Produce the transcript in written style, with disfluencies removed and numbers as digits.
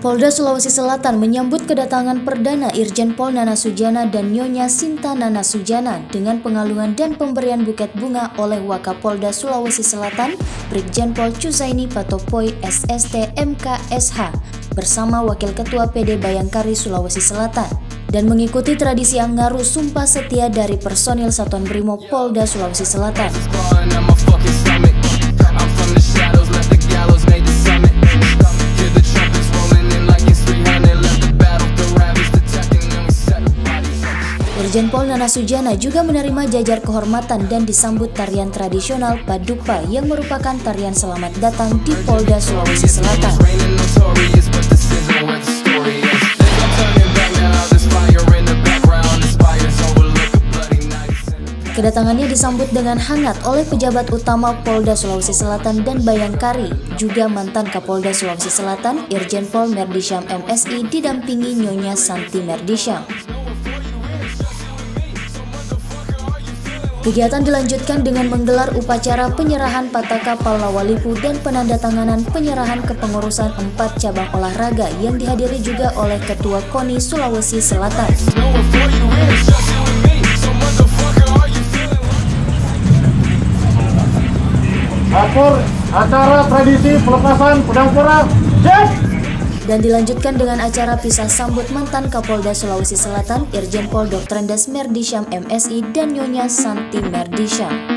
Polda Sulawesi Selatan menyambut kedatangan Perdana Irjen Pol Nana Sujana dan Nyonya Sinta Nana Sujana dengan pengalungan dan pemberian buket bunga oleh Wakapolda Sulawesi Selatan, Brigjen Pol Cuzaini Patopoy SST MKSH bersama Wakil Ketua PD Bayangkari Sulawesi Selatan dan mengikuti tradisi Anggaru Sumpah Setia dari personil Satuan Brimob Polda Sulawesi Selatan. Irjen Pol Nana Sujana juga menerima jajar kehormatan dan disambut tarian tradisional Padupa yang merupakan tarian selamat datang di Polda Sulawesi Selatan. Kedatangannya disambut dengan hangat oleh pejabat utama Polda Sulawesi Selatan dan Bayangkari, juga mantan Kapolda Sulawesi Selatan Irjen Pol Merdisyam MSI didampingi Nyonya Santi Merdisyam. Kegiatan dilanjutkan dengan menggelar upacara penyerahan Pataka Palawalipu dan penandatanganan penyerahan kepengurusan 4 cabang olahraga yang dihadiri juga oleh Ketua KONI Sulawesi Selatan. Atur acara tradisi pelepasan pedang porang. Dan dilanjutkan dengan acara pisah sambut mantan Kapolda Sulawesi Selatan Irjen Pol Dr. Andes Merdisyam MSI dan Nyonya Santi Merdisyam.